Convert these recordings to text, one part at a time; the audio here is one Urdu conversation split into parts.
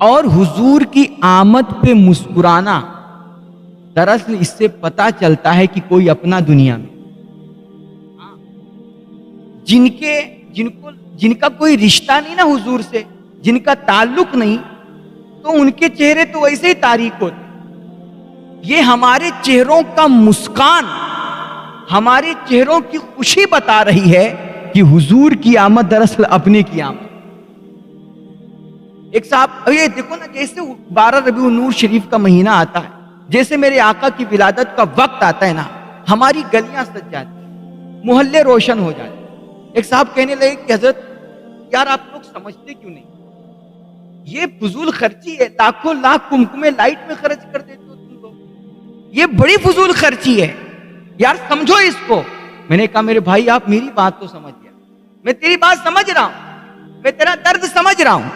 اور حضور کی آمد پہ مسکرانا، دراصل اس سے پتا چلتا ہے کہ کوئی اپنا دنیا میں، جن کا کوئی رشتہ نہیں نا حضور سے، جن کا تعلق نہیں، تو ان کے چہرے تو ویسے ہی تاریک ہوتے. یہ ہمارے چہروں کا مسکان، ہمارے چہروں کی خوشی بتا رہی ہے کہ حضور کی آمد دراصل اپنے کی آمد. ایک صاحب، یہ دیکھو نا، جیسے 12 ربیع النور شریف کا مہینہ آتا ہے، جیسے میرے آقا کی ولادت کا وقت آتا ہے نا، ہماری گلیاں سج جاتی ہیں، محلے روشن ہو جاتے ہیں. ایک صاحب کہنے لگے کہ حضرت یار آپ لوگ سمجھتے کیوں نہیں، یہ فضول خرچی ہے، لاکھوں لاکھ کمکمے لائٹ میں خرچ کر دیتے ہو تم لوگ، یہ بڑی فضول خرچی ہے یار، سمجھو اس کو. میں نے کہا میرے بھائی آپ میری بات تو سمجھ گیا، میں تیری بات سمجھ رہا ہوں، میں تیرا درد سمجھ رہا ہوں.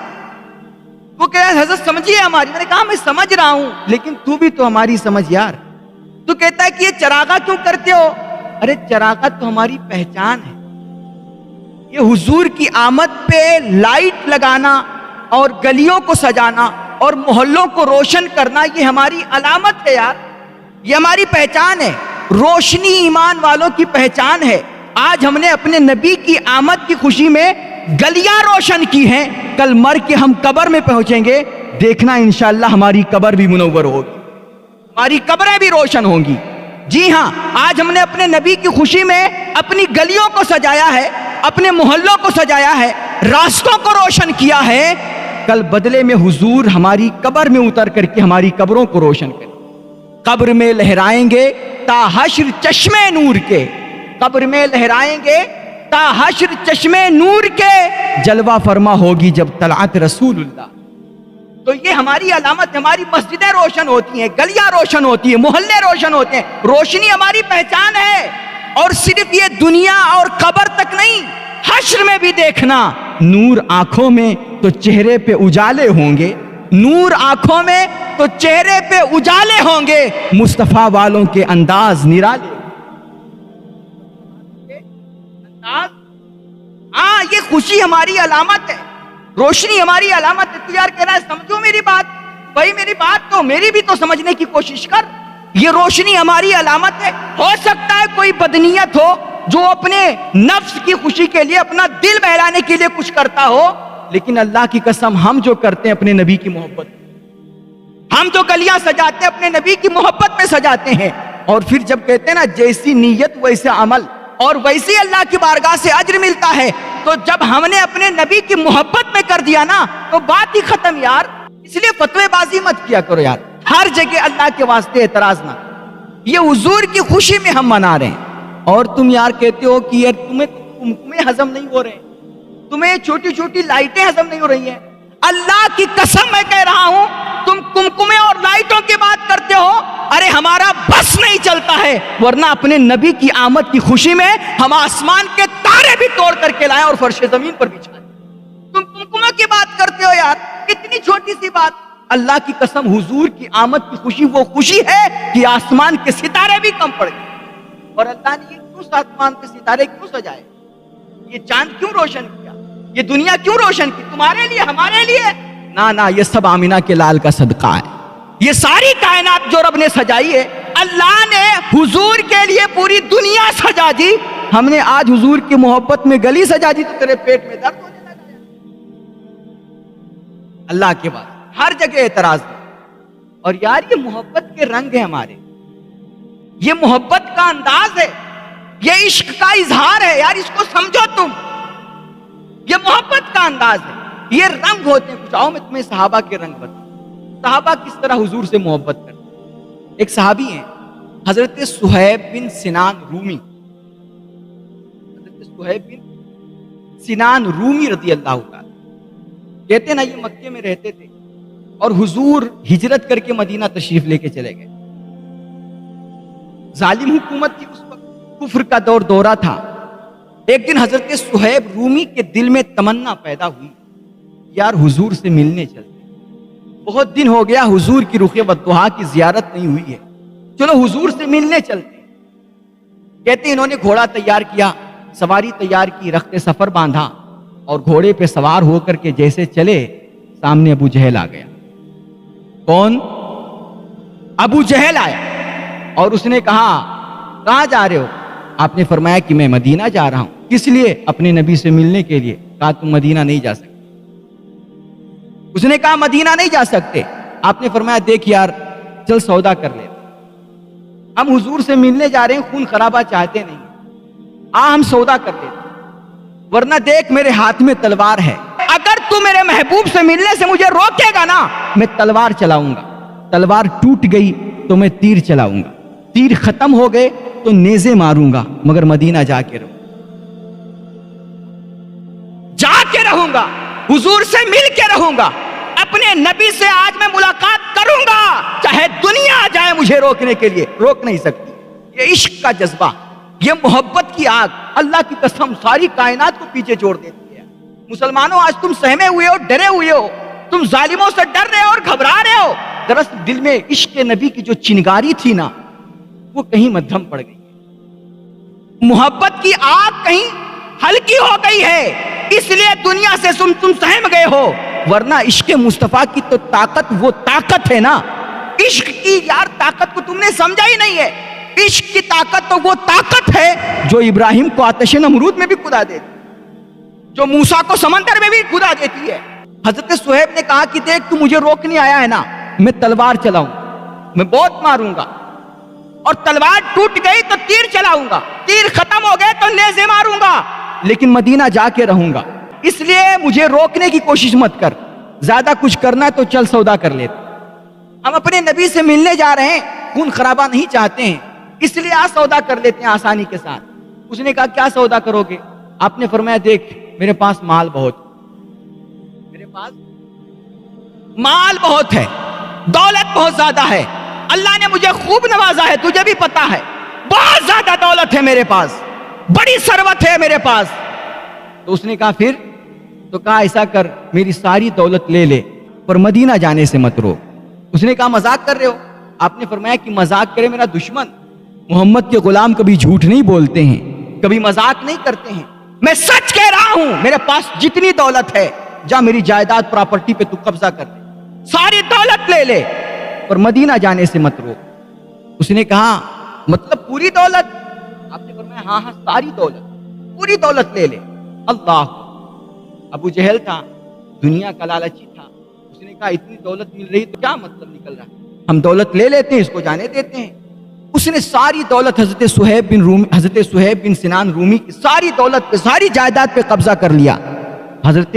وہ کہہ رہا ہے حضرت سمجھیے ہماری. میں نے کہا میں سمجھ رہا ہوں، لیکن تو بھی تو ہماری سمجھ یار. تو کہتا ہے کہ یہ چراغا کیوں کرتے ہو؟ ارے چراغا تو ہماری پہچان ہے، یہ حضور کی آمد پہ لائٹ لگانا اور گلیوں کو سجانا اور محلوں کو روشن کرنا، یہ ہماری علامت ہے یار، یہ ہماری پہچان ہے. روشنی ایمان والوں کی پہچان ہے. آج ہم نے اپنے نبی کی آمد کی خوشی میں گلیاں روشن کی ہیں، کل مر کے ہم قبر میں پہنچیں گے، دیکھنا انشاءاللہ ہماری قبر بھی منور ہوگی، ہماری قبریں بھی روشن ہوں گی. جی ہاں، آج ہم نے اپنے نبی کی خوشی میں اپنی گلیوں کو سجایا ہے، اپنے محلوں کو سجایا ہے، راستوں کو روشن کیا ہے. کل بدلے میں حضور ہماری قبر میں اتر کر کے ہماری قبروں کو روشن کریں. قبر میں لہرائیں گے تا حشر چشمے نور کے، قبر میں لہرائیں گے تا حشر چشمے نور کے، جلوہ فرما ہوگی جب طلعت رسول اللہ. تو یہ ہماری علامت، ہماری مسجدیں روشن ہوتی ہیں، گلیاں روشن ہوتی ہیں، محلے روشن ہوتے ہیں. روشنی ہماری پہچان ہے. اور صرف یہ دنیا اور قبر تک نہیں، حشر میں بھی دیکھنا، نور آنکھوں میں تو چہرے پہ اجالے ہوں گے، نور آنکھوں میں تو چہرے پہ اجالے ہوں گے، مصطفیٰ والوں کے انداز نرالے. ہاں یہ خوشی ہماری علامت ہے، روشنی ہماری علامت ہے. تو یار کہہ رہا ہے سمجھو میری بات، بھائی میری بات تو میری بھی تو سمجھنے کی کوشش کر. یہ روشنی ہماری علامت ہے. ہو سکتا ہے کوئی بدنیت ہو جو اپنے نفس کی خوشی کے لیے، اپنا دل بہلانے کے لیے کچھ کرتا ہو، لیکن اللہ کی قسم ہم جو کرتے ہیں اپنے نبی کی محبت، ہم جو گلیاں سجاتے ہیں اپنے نبی کی محبت میں سجاتے ہیں. اور پھر جب کہتے ہیں نا جیسی نیت ویسے عمل، اور ویسے اللہ کی بارگاہ سے اجر ملتا ہے، تو جب ہم نے اپنے نبی کی محبت میں کر دیا نا تو بات ہی ختم یار. اس لیے فتوے بازی مت کیا کرو یار، ہر جگہ اللہ کے واسطے اعتراض نہ. یہ حضور کی خوشی میں ہم منا رہے ہیں، اور تم یار کہتے ہو کہ یار تمہیں کمکمے ہضم نہیں ہو رہے، تمہیں چھوٹی چھوٹی لائٹیں ہضم نہیں ہو رہی ہیں. اللہ کی قسم میں کہہ رہا ہوں، تم کمکمے اور لائٹوں کی بات کرتے ہو، ارے ہمارا بس نہیں چلتا ہے، ورنہ اپنے نبی کی آمد کی خوشی میں ہم آسمان کے تارے بھی توڑ کر کے لائیں اور فرش زمین پر بچھائیں. تم کمکمے کی بات کرتے ہو یار، اتنی چھوٹی سی بات. اللہ کی قسم حضور کی آمد کی خوشی وہ خوشی ہے کہ آسمان کے ستارے بھی کم پڑ گئے. اور اللہ نے یہ کیوں آسمان کے ستارے کیوں سجائے، یہ چاند کیوں روشن کیا، یہ دنیا کیوں روشن کی، تمہارے لیے، ہمارے لیے؟ نہ یہ سب آمینہ کے لال کا صدقہ ہے. یہ ساری کائنات جو رب نے سجائی ہے، اللہ نے حضور کے لیے پوری دنیا سجا دی. ہم نے آج حضور کی محبت میں گلی سجا دی تو تیرے پیٹ میں درد ہونے لگا. اللہ کے بعد ہر جگہ اعتراض ہے. اور یار یہ محبت کے رنگ ہیں ہمارے، یہ محبت کا انداز ہے، یہ عشق کا اظہار ہے یار، اس کو سمجھو تم. یہ محبت کا انداز ہے، یہ رنگ ہوتے ہیں کچھ. آؤ میں تمہیں صحابہ کے رنگ بتاؤں، صحابہ کس طرح حضور سے محبت کرتے. ایک صحابی ہیں حضرت صہیب بن سنان رومی، حضرت صہیب بن سنان رومی رضی اللہ تعالی. کہتے ہیں نا یہ مکے میں رہتے تھے اور حضور ہجرت کر کے مدینہ تشریف لے کے چلے گئے. ظالم حکومت تھی اس وقت، کفر کا دورہ تھا. ایک دن حضرت صہیب رومی کے دل میں تمنا پیدا ہوئی، یار حضور سے ملنے چلتے، بہت دن ہو گیا حضور کی رخ والضحیٰ کی زیارت نہیں ہوئی ہے، چلو حضور سے ملنے چلتے. کہتے ہیں انہوں نے گھوڑا تیار کیا، سواری تیار کی، رخت سفر باندھا اور گھوڑے پہ سوار ہو کر کے جیسے چلے، سامنے ابو جہل آ گیا. کون؟ ابو جہل آیا اور اس نے کہا کہاں جا رہے ہو؟ آپ نے فرمایا کہ میں مدینہ جا رہا ہوں۔ کس لیے؟ اپنے نبی سے ملنے کے لیے۔ کہا تم مدینہ نہیں جا سکتے۔ اس نے کہا مدینہ نہیں جا سکتے۔ آپ نے فرمایا دیکھ یار چل سودا کر لے، ہم حضور سے ملنے جا رہے ہیں، خون خرابہ چاہتے نہیں، ہم سودا کر لیتے، ورنہ دیکھ میرے ہاتھ میں تلوار ہے، اگر تو میرے محبوب سے ملنے سے مجھے روکے گا نا میں تلوار چلاؤں گا، تلوار ٹوٹ گئی تو میں تیر چلاؤں گا، تیر ختم ہو گئے تو نیزے ماروں گا، مگر مدینہ جا کے رہوں گا، حضور سے مل کے رہوں گا، اپنے نبی سے آج میں ملاقات کروں گا، چاہے دنیا آ جائے مجھے روکنے کے لیے، روک نہیں سکتی۔ یہ عشق کا جذبہ، یہ محبت کی آگ اللہ کی قسم ساری کائنات کو پیچھے چھوڑ دیتی ہے۔ مسلمانوں آج تم سہمے ہوئے ہو، ڈرے ہوئے ہو، تم ظالموں سے ڈر رہے ہو اور گھبرا رہے ہو، دراصل دل میں عشق نبی کی جو چنگاری تھی نا وہ کہیں مدھم پڑ گئی، محبت کی آگ کہیں ہلکی ہو گئی ہے، اس لیے دنیا سے تم سہم گئے ہو، ورنہ عشق مصطفیٰ کی تو طاقت وہ طاقت ہے نا، عشق کی یار طاقت کو تم نے سمجھا ہی نہیں ہے، عشق کی طاقت تو وہ طاقت ہے جو ابراہیم کو آتش نمرود میں بھی کدا دیتی، جو موسیٰ کو سمندر میں بھی کدا دیتی ہے۔ حضرت صہیب نے کہا کہ دیکھ تو مجھے روکنے آیا ہے نا، میں تلوار چلاؤں، میں بہت ماروں گا، اور تلوار ٹوٹ گئی تو تیر چلاؤں گا، تیر ختم ہو گئے تو نیزے ماروں گا، لیکن مدینہ جا کے رہوں گا، اس لیے مجھے روکنے کی کوشش مت کر، زیادہ کچھ کرنا ہے تو چل سودا کر لیتے، ہم اپنے نبی سے ملنے جا رہے ہیں، خون خرابہ نہیں چاہتے ہیں، اس لیے آج سودا کر لیتے ہیں آسانی کے ساتھ۔ اس نے کہا کیا سودا کرو گے؟ آپ نے فرمایا دیکھ میرے پاس مال بہت، میرے پاس مال بہت ہے، دولت بہت زیادہ ہے، اللہ نے مجھے خوب نوازا ہے، تجھے بھی پتا ہے، بہت زیادہ دولت ہے میرے پاس، بڑی ثروت ہے میرے پاس۔ تو اس نے کہا پھر؟ تو کہا ایسا کر میری ساری دولت لے لے پر مدینہ جانے سے مت روک۔ اس نے کہا مذاق کر رہے ہو؟ آپ نے فرمایا کہ مذاق کرے میرا دشمن، محمد کے غلام کبھی جھوٹ نہیں بولتے ہیں، کبھی مذاق نہیں کرتے ہیں، میں سچ کہہ رہا ہوں، میرے پاس جتنی دولت ہے جا میری جائیداد پراپرٹی پہ تو قبضہ کر دے، ساری دولت لے لے پر مدینہ جانے سے مت روک۔ اس نے کہا مطلب پوری دولت؟ آپ نے فرمایا ہاں ہاں ساری دولت، پوری دولت لے لے۔ اللہ، ابو جہل تھا، دنیا کا لالچی تھا، اس نے کہا اتنی دولت مل رہی تو کیا مطلب نکل رہا ہے، ہم دولت لے لیتے ہیں، اس کو جانے دیتے ہیں۔ اس نے ساری دولت حضرت صہیب بن سنان رومی کی ساری دولت پہ، ساری جائیداد پہ قبضہ کر لیا۔ حضرت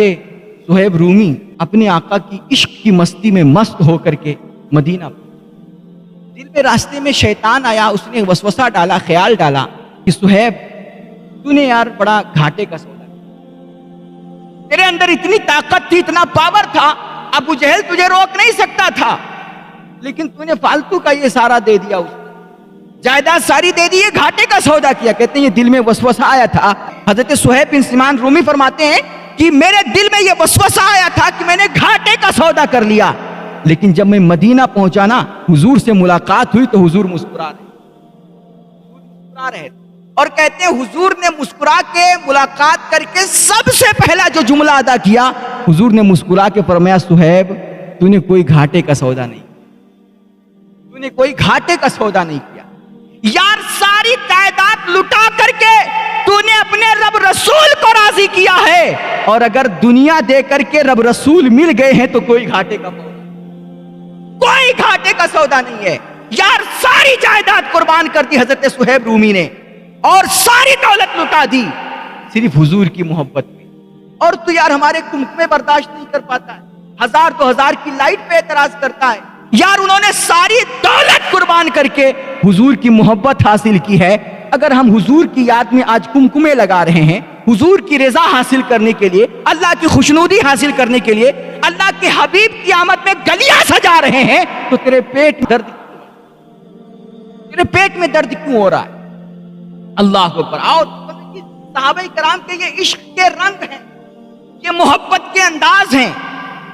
صہیب رومی اپنے آقا کی عشق کی مستی میں مست ہو کر کے مدینہ پہنچے، دل میں راستے میں شیطان آیا، اس نے وسوسہ ڈالا، خیال ڈالا کہ صہیب تو نے یار بڑا گھاٹے کا سودا کیا، تیرے اندر اتنی طاقت تھی، اتنا پاور تھا، ابو جہل تجھے روک نہیں سکتا تھا، لیکن تو نے فالتو کا یہ سارا دے دیا، اس جائیداد ساری دے دی، یہ گھاٹے کا سودا کیا۔ کہتے ہیں یہ دل میں وسوسہ آیا تھا۔ حضرت صہیب بن سنان رومی فرماتے ہیں کہ میرے دل میں یہ وسوسہ آیا تھا کہ میں نے گھاٹے کا سودا کر لیا، لیکن جب میں مدینہ پہنچا نا، حضور سے ملاقات ہوئی تو حضور مسکرا رہے اور کہتے ہیں حضور نے مسکرا کے ملاقات کر کے سب سے پہلا جو جملہ ادا کیا، حضور نے مسکرا کے فرمایا صہیب تو نے کوئی گھاٹے کا سودا نہیں، تو نے کوئی گھاٹے کا سودا نہیں کیا، یار ساری جائیداد لٹا کر کے تو نے اپنے رب رسول کو راضی کیا ہے، اور اگر دنیا دے کر کے رب رسول مل گئے ہیں تو کوئی گھاٹے کا سودا نہیں ہے۔ یار ساری جائیداد قربان کر دی حضرت صہیب رومی نے اور ساری دولت لٹا دی صرف حضور کی محبت میں، اور تو یار ہمارے کمکمے برداشت نہیں کر پاتا ہے، 1000-2000 کی لائٹ پہ اعتراض کرتا ہے، یار انہوں نے ساری دولت قربان کر کے حضور کی محبت حاصل کی ہے۔ اگر ہم حضور کی یاد میں آج کمکمے لگا رہے ہیں، حضور کی رضا حاصل کرنے کے لیے، اللہ کی خوشنودی حاصل کرنے کے لیے، اللہ کے حبیب کی آمد میں گلیاں سجا رہے ہیں، تو تیرے پیٹ میں درد کیوں ہو رہا ہے؟ اللہ اکبر۔ آؤ صحابہ کرام کے یہ عشق کے رنگ ہیں، یہ محبت کے انداز ہیں۔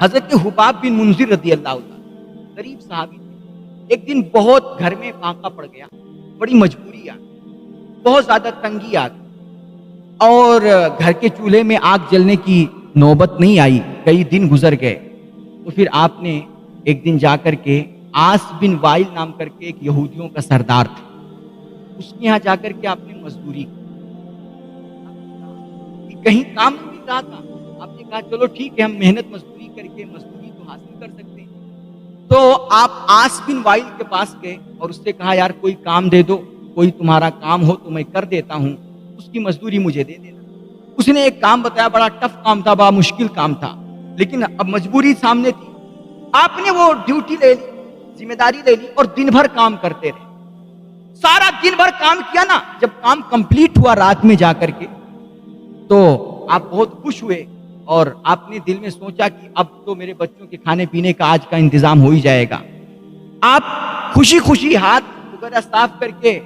حضرت حباب بن منذر رضی اللہ عنہ غریب صحابی تھے، ایک دن بہت گھر میں فاقہ پڑ گیا، بڑی مجبوری آ گئی، بہت زیادہ تنگی آ گئی، اور گھر کے چولہے میں آگ جلنے کی نوبت نہیں آئی، کئی دن گزر گئے، تو پھر آپ نے ایک دن جا کر کے آس بن وائل نام کر کے ایک یہودیوں کا سردار تھا، اس کے یہاں جا کر کے آپ نے مزدوری کی، کہیں کام نہیں مل رہا تھا، آپ نے کہا چلو ٹھیک ہے ہم محنت مزدوری کر کے مزدوری تو حاصل کر سکتے ہیں۔ تو آپ آس بن وائل کے پاس گئے اور اس سے کہا یار کوئی کام دے دو، کوئی تمہارا کام ہو تو میں کر دیتا ہوں، اس کی مزدوری مجھے دے دینا۔ اس نے ایک کام بتایا، بڑا ٹف کام تھا، بڑا مشکل کام تھا، لیکن اب مجبوری سامنے تھی۔ آپ نے وہ ڈیوٹی لے لی، ذمہ داری لے لی اور دن بھر کام کرتے رہے۔ سارا دن بھر کام کیا نا، جب کام کمپلیٹ ہوا رات میں جا کر کے تو آپ بہت خوش ہوئے اور آپ نے دل میں سوچا کہ اب تو میرے بچوں کے کھانے پینے کا آج کا انتظام ہو ہی جائے گا۔ آپ خوشی خوشی ہاتھ وغیرہ صاف کر کے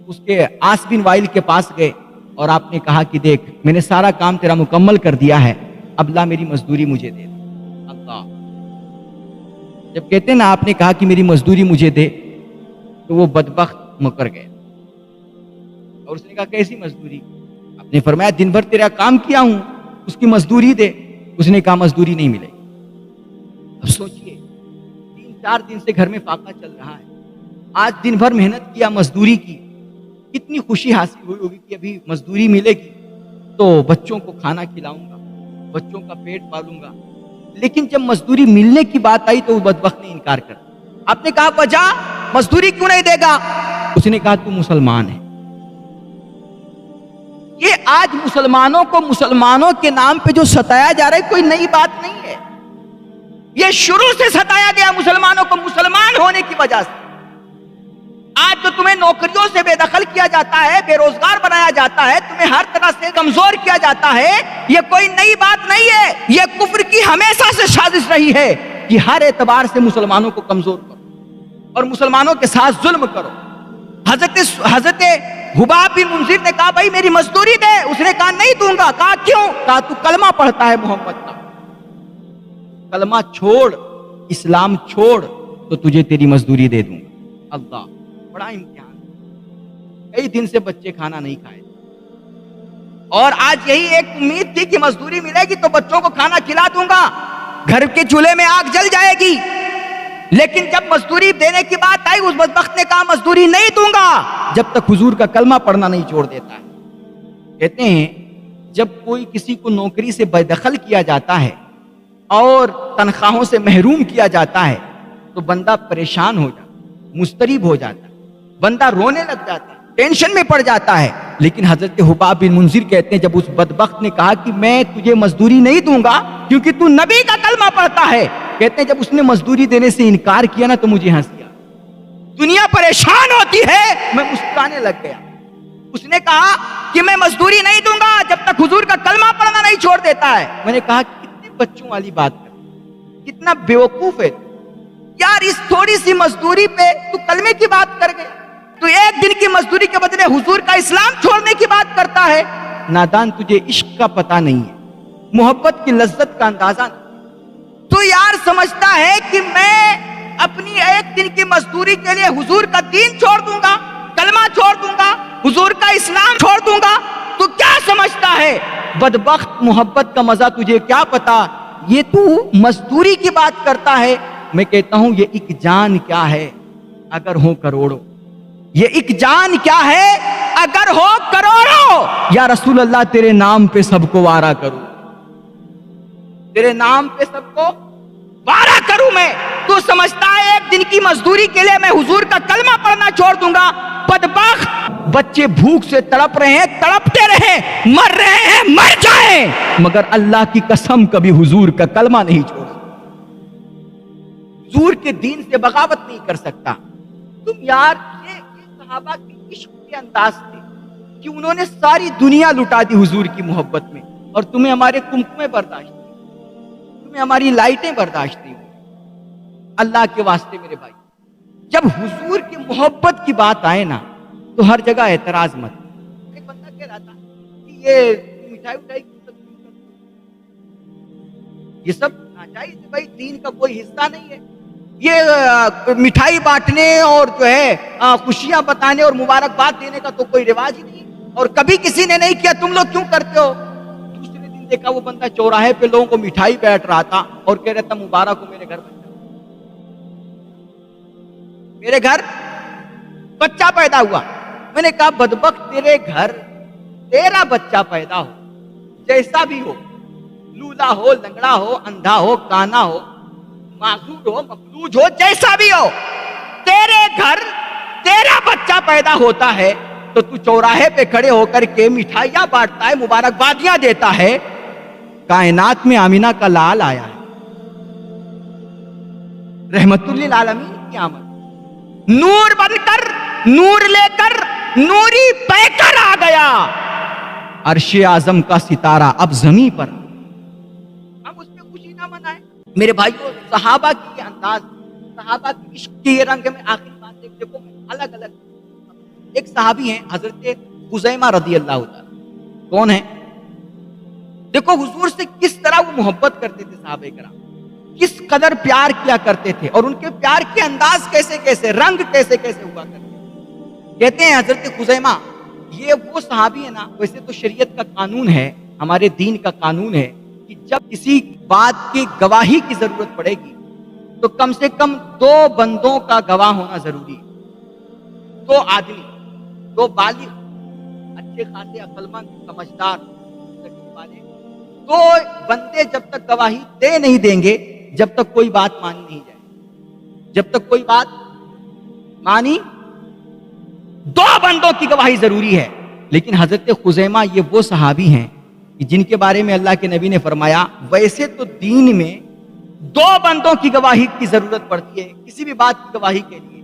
اس کے آس بن وائل کے پاس گئے اور آپ نے کہا کہ دیکھ میں نے سارا کام تیرا مکمل کر دیا ہے، اب لا میری مزدوری مجھے دے دے۔ اللہ، جب کہتے ہیں نا آپ نے کہا کہ میری مزدوری مجھے دے تو وہ بدبخت مکر گئے اور اس نے کہا کیسی مزدوری؟ آپ نے فرمایا دن بھر تیرا کام کیا ہوں، اس کی مزدوری دے۔ اس نے کہا مزدوری نہیں ملے گی۔ اب سوچئے 3-4 دن سے گھر میں فاقہ چل رہا ہے، آج دن بھر محنت کیا، مزدوری کی، کتنی خوشی حاصل ہوئی ہوگی کہ ابھی مزدوری ملے گی تو بچوں کو کھانا کھلاؤں گا، بچوں کا پیٹ پالوں گا۔ لیکن جب مزدوری ملنے کی بات آئی تو وہ بدبخت نے انکار کر دیا۔ آپ نے کہا وجہ مزدوری کیوں نہیں دے گا؟ اس نے کہا تو مسلمان ہے۔ یہ آج مسلمانوں کو مسلمانوں کے نام پہ جو ستایا جا رہا ہے کوئی نئی بات نہیں ہے، یہ شروع سے ستایا گیا مسلمانوں کو مسلمان ہونے کی وجہ سے۔ آج جو تمہیں نوکریوں سے بے دخل کیا جاتا ہے، بے روزگار بنایا جاتا ہے، تمہیں ہر طرح سے کمزور کیا جاتا ہے، یہ کوئی نئی بات نہیں ہے، یہ کفر کی ہمیشہ سے سازش رہی ہے کہ ہر اعتبار سے مسلمانوں کو کمزور کرو اور مسلمانوں کے ساتھ ظلم کرو۔ حضرت حباب بن منذر نے کہا بھائی میری مزدوری دے، اس نے کہا نہیں دوں گا۔ کہا کیوں؟ کہا تو کلمہ پڑھتا ہے محمد کا، کلمہ چھوڑ، اسلام چھوڑ تو تجھے تیری مزدوری دے دوں گا۔ اللہ، بڑا امتحان، کئی دن سے بچے کھانا نہیں کھائے اور آج یہی ایک امید تھی کہ مزدوری ملے گی تو بچوں کو کھانا کھلا دوں گا، گھر کے چولہے میں آگ جل جائے گی۔ لیکن جب مزدوری دینے کی بات آئی اس بدبخت نے کہا مزدوری نہیں دوں گا جب تک حضور کا کلمہ پڑھنا نہیں چھوڑ دیتا ہے۔ کہتے ہیں جب کوئی کسی کو نوکری سے بے دخل کیا جاتا ہے اور تنخواہوں سے محروم کیا جاتا ہے تو بندہ پریشان ہو جاتا ہے، مضطرب ہو جاتا ہے، بندہ رونے لگ جاتا ہے، ٹینشن میں پڑ جاتا ہے۔ لیکن حضرت حباب بن منذر کہتے ہیں جب اس بدبخت نے کہا کہ میں تجھے مزدوری نہیں دوں گا کیونکہ تو نبی کا کلمہ پڑھتا ہے، کہتے ہیں جب اس نے مزدوری دینے سے انکار کیا نا تو مجھے ہنسی آئی۔ دنیا پریشان ہوتی ہے، میں مسکرانے لگ گیا۔ اس نے کہا کہ میں مزدوری نہیں دوں گا جب تک حضور کا کلمہ پڑھنا نہیں چھوڑ دیتا ہے۔ میں نے کہا کتنے بچوں والی بات کر، کتنا بیوقوف ہے یار، اس تھوڑی سی مزدوری پہ تو کلمے کی بات کر گئے، تو ایک دن کی مزدوری کے بدلے حضور کا اسلام چھوڑنے کی بات کرتا ہے۔ نادان، تجھے عشق کا پتہ نہیں ہے، محبت کی لذت کا اندازہ نہیں، تو یار سمجھتا ہے کہ میں اپنی ایک دن کی مزدوری کے لیے حضور کا دین چھوڑ دوں گا، کلمہ چھوڑ دوں گا، حضور کا اسلام چھوڑ دوں گا، تو کیا سمجھتا ہے؟ بدبخت، محبت کا مزہ تجھے کیا پتا، یہ تو مزدوری کی بات کرتا ہے۔ میں کہتا ہوں یہ ایک جان کیا ہے اگر ہو کروڑوں، یہ ایک جان کیا ہے اگر ہو کروڑوں۔ یا رسول اللہ تیرے نام پہ سب کو وارا کروں، تیرے نام پہ سب کو وارا کروں میں، تو سمجھتا ہے ایک دن کی مزدوری کے لیے میں حضور کا کلمہ پڑھنا چھوڑ دوں گا؟ بدبخت، بچے بھوک سے تڑپ رہے ہیں، تڑپتے رہیں، مر رہے ہیں، مر جائیں، مگر اللہ کی قسم کبھی حضور کا کلمہ نہیں چھوڑ سکتا، حضور کے دین سے بغاوت نہیں کر سکتا۔ تم یار یہ صحابہ کے عشق کے انداز تھے کہ انہوں نے ساری دنیا لٹا دی حضور کی محبت میں، اور تمہیں ہمارے کمکمے برداشت، تمہیں ہماری لائٹیں برداشت نہیں ہوئی۔ اللہ کے واسطے میرے بھائی، جب حضور کی محبت کی بات آئے نا تو ہر جگہ اعتراض مت۔ ایک بندہ کہہ رہا تھا کہ یہ مٹھائی اٹھائی یہ سب ناجائز ہے بھائی، دین کا کوئی حصہ نہیں ہے، یہ مٹھائی بانٹنے اور جو ہے خوشیاں بتانے اور مبارکباد دینے کا تو کوئی رواج ہی نہیں، اور کبھی کسی نے نہیں کیا، تم لوگ کیوں کرتے ہو؟ دوسرے دن دیکھا وہ بندہ چوراہے پہ لوگوں کو مٹھائی بیٹھ رہا تھا اور کہہ رہا تھا مبارک ہو میرے گھر میں، میرے گھر بچہ پیدا ہوا. میں نے کہا بدبخت تیرے گھر تیرا بچہ پیدا ہو, جیسا بھی ہو, لولا ہو, لنگڑا ہو, اندھا ہو, کانا ہو, معذور ہو, مفلوج ہو, جیسا بھی ہو, تیرے گھر تیرا بچہ پیدا ہوتا ہے تو تو چوراہے پہ کھڑے ہو کر کے مٹھائیاں بانٹتا ہے, مبارکبادیاں دیتا ہے. کائنات میں آمینہ کا لال آیا ہے, رحمت للعالمین کی آمد, نور بن کر نور لے کر نوری پہ کر آ گیا, عرش اعظم کا ستارہ اب زمین پر. ہم اس پہ خوشی نہ منائیں میرے بھائیوں. صحابہ کی یہ انداز, صحابہ کی عشق کی یہ رنگ میں آخری بات دیکھو, الگ الگ. ایک صحابی ہیں حضرت خزیمہ رضی اللہ تعالی. کون ہے؟ دیکھو حضور سے کس طرح وہ محبت کرتے تھے صحابہ کرام, کس قدر پیار کیا کرتے تھے, اور ان کے پیار کے انداز کیسے کیسے, رنگ کیسے کیسے ہوا کرتے. کہتے ہیں حضرت خزیمہ یہ وہ صحابی ہے نا, ویسے تو شریعت کا قانون ہے, ہمارے دین کا قانون ہے کہ جب کسی بات کی گواہی کی ضرورت پڑے گی تو کم سے کم 2 بندوں کا گواہ ہونا ضروری ہے. 2 آدمی, 2 بالغ, اچھے خاصے عقل مند, سمجھدار والے 2 بندے جب تک گواہی دے نہیں دیں گے, جب تک کوئی بات مانی نہیں جائے, جب تک کوئی بات مانی, 2 بندوں کی گواہی ضروری ہے. لیکن حضرت خزیمہ یہ وہ صحابی ہیں جن کے بارے میں اللہ کے نبی نے فرمایا ویسے تو دین میں 2 بندوں کی گواہی کی ضرورت پڑتی ہے, کسی بھی بات کی گواہی کے لیے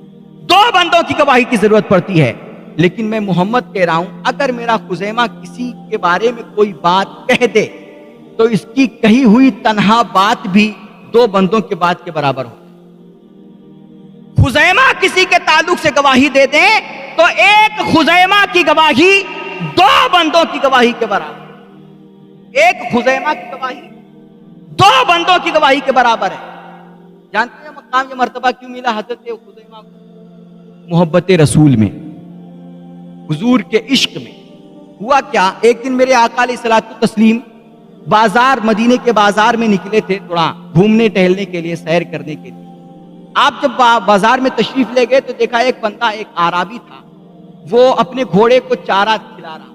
2 بندوں کی گواہی کی ضرورت پڑتی ہے. لیکن میں محمد کہہ رہا ہوں, اگر میرا خزیمہ کسی کے بارے میں کوئی بات کہہ دے تو اس کی کہی ہوئی تنہا بات بھی 2 بندوں کے بات کے برابر ہو. خزیمہ کسی کے تعلق سے گواہی دے دیں تو ایک خزیمہ کی گواہی 2 بندوں کی گواہی کے برابر. ایک خزیمہ کی گواہی 2 بندوں کی گواہی کے برابر ہے. جانتے ہیں مقام یہ مرتبہ کیوں ملا حضرت خزیمہ کو؟ محبت رسول میں, حضور کے عشق میں. ہوا کیا, ایک دن میرے آقا علیہ الصلوۃ والتسلیم بازار, مدینے کے بازار میں نکلے تھے, تھوڑا گھومنے ٹہلنے کے لیے, سیر کرنے کے لیے. آپ جب بازار میں تشریف لے گئے تو دیکھا ایک بندہ, ایک عربی تھا, وہ اپنے گھوڑے کو چارہ کھلا رہا.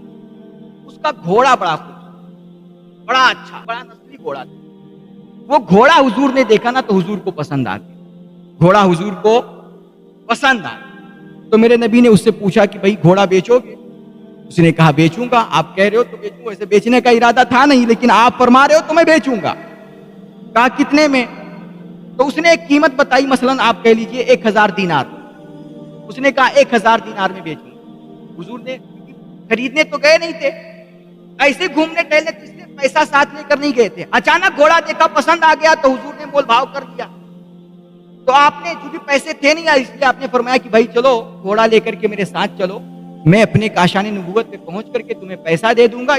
اس کا گھوڑا بڑا خوبصورت, بڑا اچھا, بڑا نسلی گھوڑا تھا. وہ گھوڑا حضور نے دیکھا نا تو حضور کو پسند آ گیا, گھوڑا حضور کو پسند آ گیا. تو میرے نبی نے اس سے پوچھا کہ بھائی گھوڑا بیچو گے؟ اس نے کہا بیچوں گا, آپ کہہ رہے ہو تو بیچوں گا. ایسے بیچنے کا ارادہ تھا نہیں, لیکن آپ فرما رہے ہو تو میں بیچوں گا. کہا کتنے میں؟ تو اس نے ایک قیمت بتائی, مثلاً آپ کہہ لیجئے 1000 دینار. اس نے کہا 1000 دینار میں بیچوں گا. حضور نے خریدنے تو گئے نہیں تھے, ایسے گھومنے ٹہلنے, تو اس نے پیسہ ساتھ لے کر نہیں گئے تھے. اچانک گھوڑا دیکھا, پسند آ گیا تو حضور نے مول بھاؤ کر دیا. تو آپ نے, چونکہ پیسے تھے نہیں, اس لیے آپ نے فرمایا کہ بھائی چلو گھوڑا لے کر کے میرے ساتھ چلو, میں اپنے کاشان نبوت پہ پہنچ کر کے تمہیں پیسہ دے دوں گا,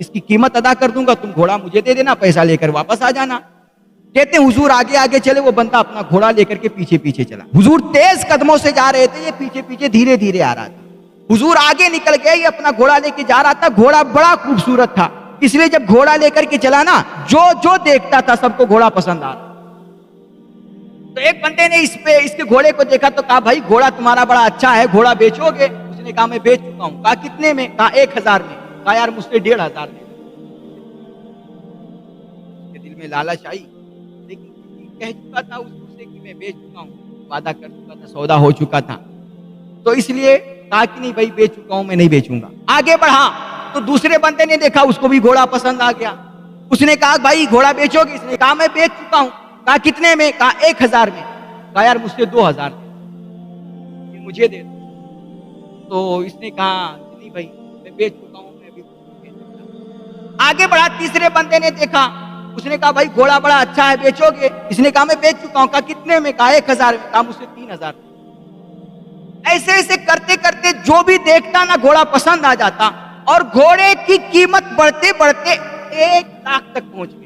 اس کی قیمت ادا کر دوں گا, تم گھوڑا مجھے دے دینا, پیسہ لے کر واپس آ جانا. کہتے ہیں حضور آگے آگے چلے, وہ بندہ اپنا گھوڑا لے کر کے پیچھے پیچھے چلا. حضور تیز قدموں سے جا رہے تھے, یہ پیچھے پیچھے دھیرے دھیرے آ رہا تھا. حضور آگے نکل گئے, یہ اپنا گھوڑا لے کے جا رہا تھا. گھوڑا بڑا خوبصورت تھا, اس لیے جب گھوڑا لے کر کے چلا نا, جو دیکھتا تھا سب کو گھوڑا پسند آ رہا. تو ایک بندے نے اس کے گھوڑے کو دیکھا تو کہا بھائی گھوڑا تمہارا بڑا اچھا ہے, گھوڑا بیچو گے؟ اس نے کہا میں بیچ چکا ہوں. کہا کتنے میں؟ کہا 1000 میں. کہا یار مجھ سے 1500 دے. اس کے دل میں لالچ آئی, لیکن کہہ چکا تھا اس سے کہ میں بیچ چکا ہوں, وعدہ کر چکا تھا, سودا ہو چکا تھا, تو اس لیے کہا کہ نہیں بھائی بیچ چکا ہوں, میں نہیں بیچوں گا. آگے بڑھا تو دوسرے بندے نے دیکھا, اس کو بھی گھوڑا پسند آ گیا. اس نے کہا بھائی گھوڑا بیچو گے؟ اس نے کہا میں بیچ چکا ہوں. کہا کتنے میں؟ کہا 1000 میں. کہا یار مجھ سے 2000 دے, مجھے دے. تو اس نے کہا نہیں بھائی میں بیچ چکا ہوں, میں ابھی بیچ سکتا. آگے بڑھا, تیسرے بندے نے دیکھا, اس نے کہا بھائی گھوڑا بڑا اچھا ہے, بیچو گے؟ اس نے کہا میں بیچ چکا ہوں. کہا کتنے میں؟ کہا 1000 میں. کہا مجھ سے 3000. ایسے ایسے کرتے کرتے جو بھی دیکھتا نا گھوڑا پسند آ جاتا, اور گھوڑے کی قیمت بڑھتے بڑھتے 1 لاکھ تک پہنچ گئی.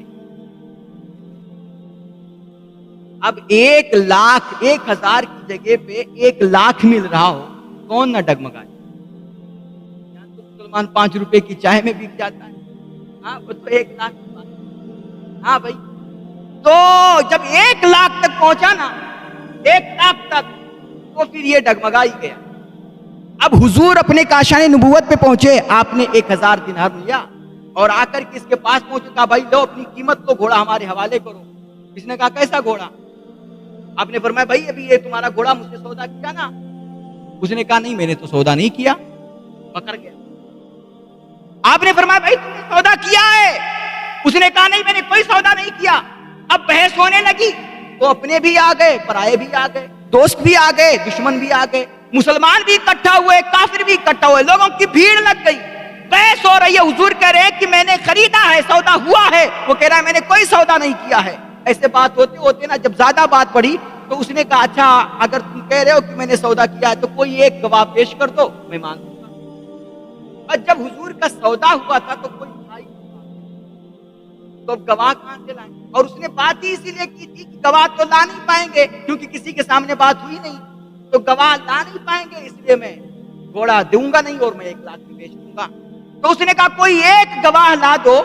اب 1 لاکھ, 1000 کی جگہ پہ 1 لاکھ مل رہا ہو, کون نہ ڈگمگائے. یہاں تو مسلمان 5 روپے کی چائے میں بک جاتا ہے, ہاں وہ تو 1 لاکھ کی بات. ہاں بھائی, تو جب 1 لاکھ تک پہنچا نا, 1 لاکھ تک, تو پھر یہ ڈگمگا ہی گیا۔ اب حضور اپنے کاشان نبوت پہ پہنچے، آپ نے 1000 دینار لیا اور آ کر کے اس کے پاس پہنچے، کہا بھائی لو اپنی قیمت کو گھوڑا ہمارے حوالے کرو۔ اس نے کہا کیسا گھوڑا؟ آپ نے فرمایا بھائی ابھی یہ تمہارا گھوڑا مجھ سے سودا کیا نا؟ اس نے کہا نہیں میں نے تو سودا نہیں کیا، پکڑ گیا۔ آپ نے فرمایا بھائی تم نے سودا کیا ہے؟ اس نے کہا نہیں میں نے کوئی سودا نہیں کیا۔ اب بحث ہونے لگی تو اپنے بھی آ گئے، پرائے بھی آ گئے، دوست بھی آ گئے، دشمن بھی آ گئے، مسلمان بھی اکٹھا ہوئے، کافر بھی اکٹھا ہوئے، لوگوں کی بھیڑ لگ گئی، بحث ہو رہی ہے۔ حضور کہہ رہے ہیں کہ میں نے خریدا ہے، سودا ہوا ہے، وہ کہہ رہا ہے میں نے کوئی سودا نہیں کیا ہے۔ ایسے بات ہوتے ہوتے نا جب زیادہ بات بڑھی تو اس نے کہا اچھا اگر تم کہہ رہے ہو کہ میں نے سودا کیا ہے تو کوئی ایک گواہ پیش کر دو، میں مان دوں گا۔ اور جب حضور کا سودا ہوا تھا تو کوئی بھائی تو گواہ کہاں سے لائیں؟ اور اس نے بات ہی اسی لیے کی تھی کہ گواہ تو لا نہیں پائیں گے کیونکہ کسی کے سامنے بات ہوئی نہیں، تو گواہ لا نہیں پائیں گے، اس لیے میں گھوڑا دوں گا نہیں اور میں 1 لاکھ میں بیچ دوں گا۔ تو اس نے کہا کوئی ایک گواہ لا دو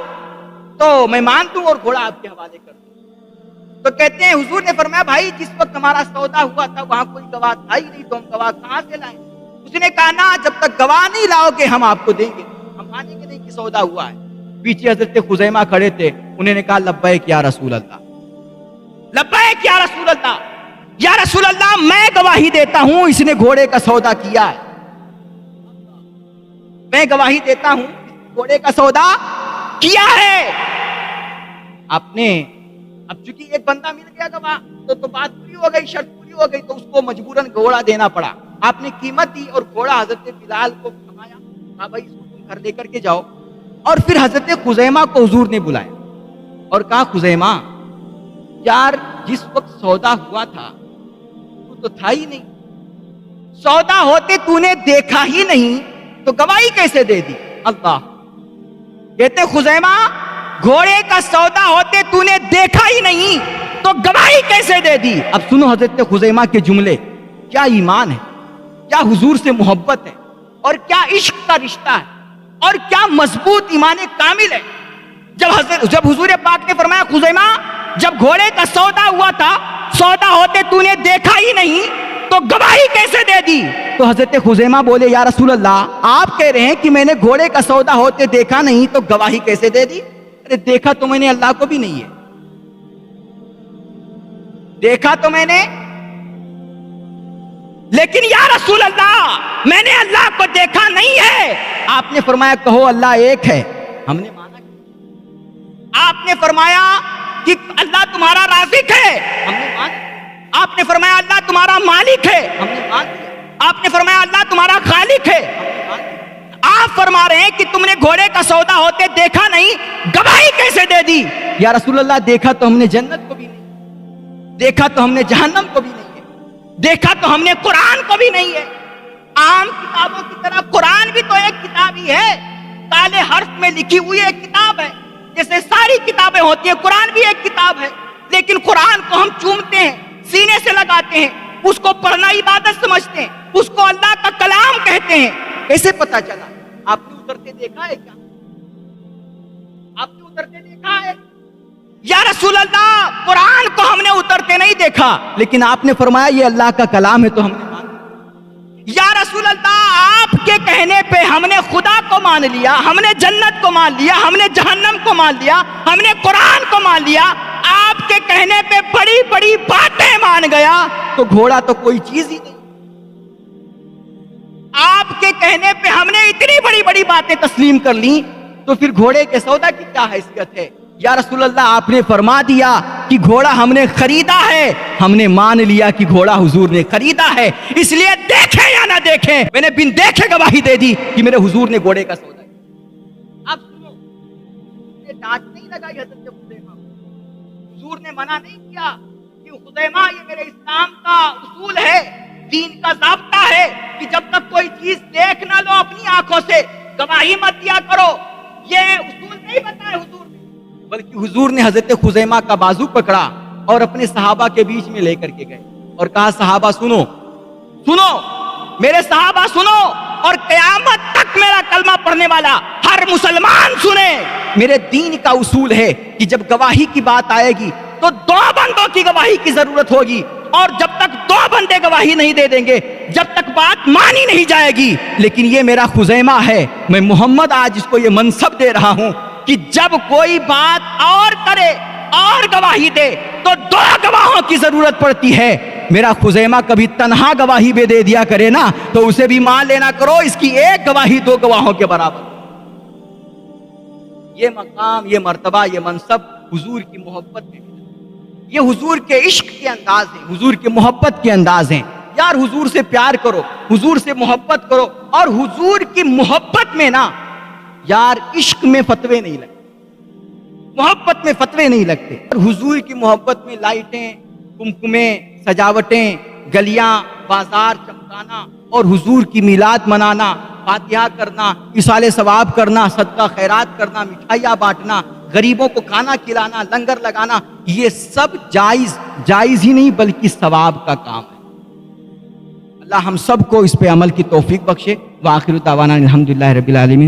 تو میں مان دوں اور گھوڑا آپ کے حوالے کر دوں۔ تو کہتے ہیں حضور نے فرمایا بھائی جس وقت ہمارا سودا ہوا تھا وہاں کوئی گواہ تھا ہی نہیں، تو ہم گواہ کہاں سے لائیں؟ اس نے کہا نا جب تک گواہ نہیں لاؤ گے ہم آپ کو دیں گے، ہم مانیں گے نہیں کہ سودا ہوا ہے۔ پیچھے حضرت خزیمہ کھڑے تھے، انہوں نے کہا لبیک یا رسول اللہ، لبیک یا رسول اللہ، یا رسول اللہ میں گواہی دیتا ہوں اس نے گھوڑے کا سودا کیا ہے، میں گواہی دیتا ہوں گھوڑے کا سودا کیا ہے۔ آپ نے اب چونکہ ایک بندہ مل گیا گواہ تو بات پوری ہو گئی، شرط پوری ہو گئی، تو اس کو مجبوراً گھوڑا دینا پڑا۔ آپ نے قیمت دی اور گھوڑا حضرت بلال کو تھمایا، کہا بھائی اس کو تم گھر لے کر کے جاؤ۔ اور پھر حضرت خزیمہ کو حضور نے بلایا اور کہا خزیمہ یار جس وقت سودا ہوا تھا تو تھا ہی نہیں، سودا ہوتے تو نے دیکھا ہی نہیں تو گواہی کیسے دے دی؟ اللہ کہتے خزیمہ گھوڑے کا سودا ہوتے تو نے دیکھا ہی نہیں تو گواہی کیسے دے دی؟ اب سنو حضرت خزیمہ کے جملے، کیا ایمان ہے، کیا حضور سے محبت ہے، اور کیا عشق کا رشتہ ہے، اور کیا مضبوط ایمان کامل ہے۔ جب حضور پاک نے فرمایا خزیمہ جب گھوڑے کا سودا ہوا تھا سودا ہوتے تو نے دیکھا ہی نہیں تو گواہی کیسے دے دی؟ تو حضرت خزیمہ بولے یا رسول اللہ آپ کہہ رہے ہیں کہ میں نے گھوڑے کا سودا ہوتے دیکھا نہیں تو گواہی کیسے دے دی؟ ارے دیکھا تو میں نے اللہ کو بھی نہیں ہے، دیکھا تو میں نے، لیکن یا رسول اللہ میں نے اللہ کو دیکھا نہیں ہے۔ آپ نے فرمایا کہو اللہ ایک ہے، ہم نے مانا۔ آپ نے فرمایا کہ اللہ تمہارا رازق ہے، ہم نے مانا۔ آپ نے فرمایا اللہ تمہارا مالک ہے، ہم نے مان لیا۔ آپ نے فرمایا اللہ تمہارا خالق ہے، ہم نے مان لیا۔ آپ فرما رہے ہیں کہ تم نے گھوڑے کا سودا ہوتے دیکھا نہیں، گواہی کیسے دے دی؟ یا رسول اللہ دیکھا تو ہم نے جنت کو بھی نہیں، دیکھا تو ہم نے جہنم کو بھی نہیں ہے، دیکھا تو ہم نے قرآن کو بھی نہیں ہے۔ عام کتابوں کی طرح قرآن بھی تو ایک کتاب ہی ہے، کالے حرف میں لکھی ہوئی ایک کتاب ہے، جیسے ساری کتابیں ہوتی ہیں قرآن بھی ایک کتاب ہے، لیکن قرآن کو ہم چومتے ہیں، سینے سے لگاتے ہیں، اس کو پڑھنا عبادت سمجھتے ہیں، اس کو اللہ کا کلام کہتے ہیں۔ کیسے پتا چلا؟ آپ نے اترتے دیکھا ہے کیا؟ آپ نے اترتے دیکھا ہے؟ یا رسول اللہ قرآن کو ہم نے اترتے نہیں دیکھا، لیکن آپ نے فرمایا یہ اللہ کا کلام ہے تو ہم نے مان لیا۔ یا رسول اللہ آپ کے کہنے پہ ہم نے خدا کو مان لیا، ہم نے جنت کو مان لیا، ہم نے جہنم کو مان لیا، ہم نے قرآن کو مان لیا، آپ کے کہنے پہ بڑی بڑی باتیں مان گیا تو گھوڑا تو کوئی چیز ہی نہیں۔ آپ کے کہنے پہ ہم نے اتنی بڑی بڑی باتیں تسلیم کر لی تو پھر گھوڑے کے سودا کی کیا حیثیت ہے؟ یا رسول اللہ آپ نے فرما دیا کہ گھوڑا ہم نے خریدا ہے، ہم نے مان لیا کہ گھوڑا حضور نے خریدا ہے، اس لیے دیکھیں یا نہ دیکھیں میں نے بن دیکھے گواہی دے دی کہ میرے حضور نے گھوڑے کا سودا کیا۔ اب سنو، حضور نے ڈانٹ نہیں لگائی حضرت خزیمہ، حضور نے منع نہیں کیا کہ خزیمہ یہ میرے اسلام کا اصول ہے، دین کا ضابطہ ہے کہ جب تک کوئی چیز دیکھ نہ لو اپنی آنکھوں سے گواہی مت دیا کرو، یہ اصول نہیں بتایا حضور نے، بلکہ حضور نے حضرت خزیمہ کا بازو پکڑا اور اپنے صحابہ کے بیچ میں لے کر کے گئے اور کہا صحابہ سنو سنو میرے صحابہ سنو، اور قیامت تک میرا کلمہ پڑھنے والا ہر مسلمان سنے، میرے دین کا اصول ہے کہ جب گواہی کی بات آئے گی تو 2 بندوں کی گواہی کی ضرورت ہوگی، اور جب تک 2 بندے گواہی نہیں دے دیں گے جب تک بات مانی نہیں جائے گی. لیکن یہ میرا خزیمہ ہے, میں محمد آج اس کو یہ منصب دے رہا ہوں کہ جب کوئی بات اور کرے اور گواہی دے تو 2 گواہوں کی ضرورت پڑتی ہے. میرا خزیمہ کبھی تنہا گواہی بھی دے دیا کرے نا تو اسے بھی مان لینا کرو, اس کی 1 گواہی 2 گواہوں کے برابر. یہ مقام, یہ مرتبہ, یہ منصب حضور کی محبت میں ملا. یہ حضور کے عشق کے انداز ہیں, حضور کے محبت کے انداز ہیں. یار حضور سے پیار کرو, حضور سے محبت کرو, اور حضور کی محبت میں نا یار عشق میں فتوے نہیں لگتے, محبت میں فتوے نہیں لگتے. حضور کی محبت میں لائٹیں, کمکمیں, سجاوٹیں, گلیاں, بازار چمکانا اور حضور کی میلاد منانا, فاتحہ کرنا, ایصال ثواب کرنا, صدقہ خیرات کرنا, مٹھائیاں بانٹنا, غریبوں کو کھانا کھلانا, لنگر لگانا, یہ سب جائز ہی نہیں بلکہ ثواب کا کام ہے. اللہ ہم سب کو اس پہ عمل کی توفیق بخشے. وآخر دعوانا الحمدللہ رب العالمین.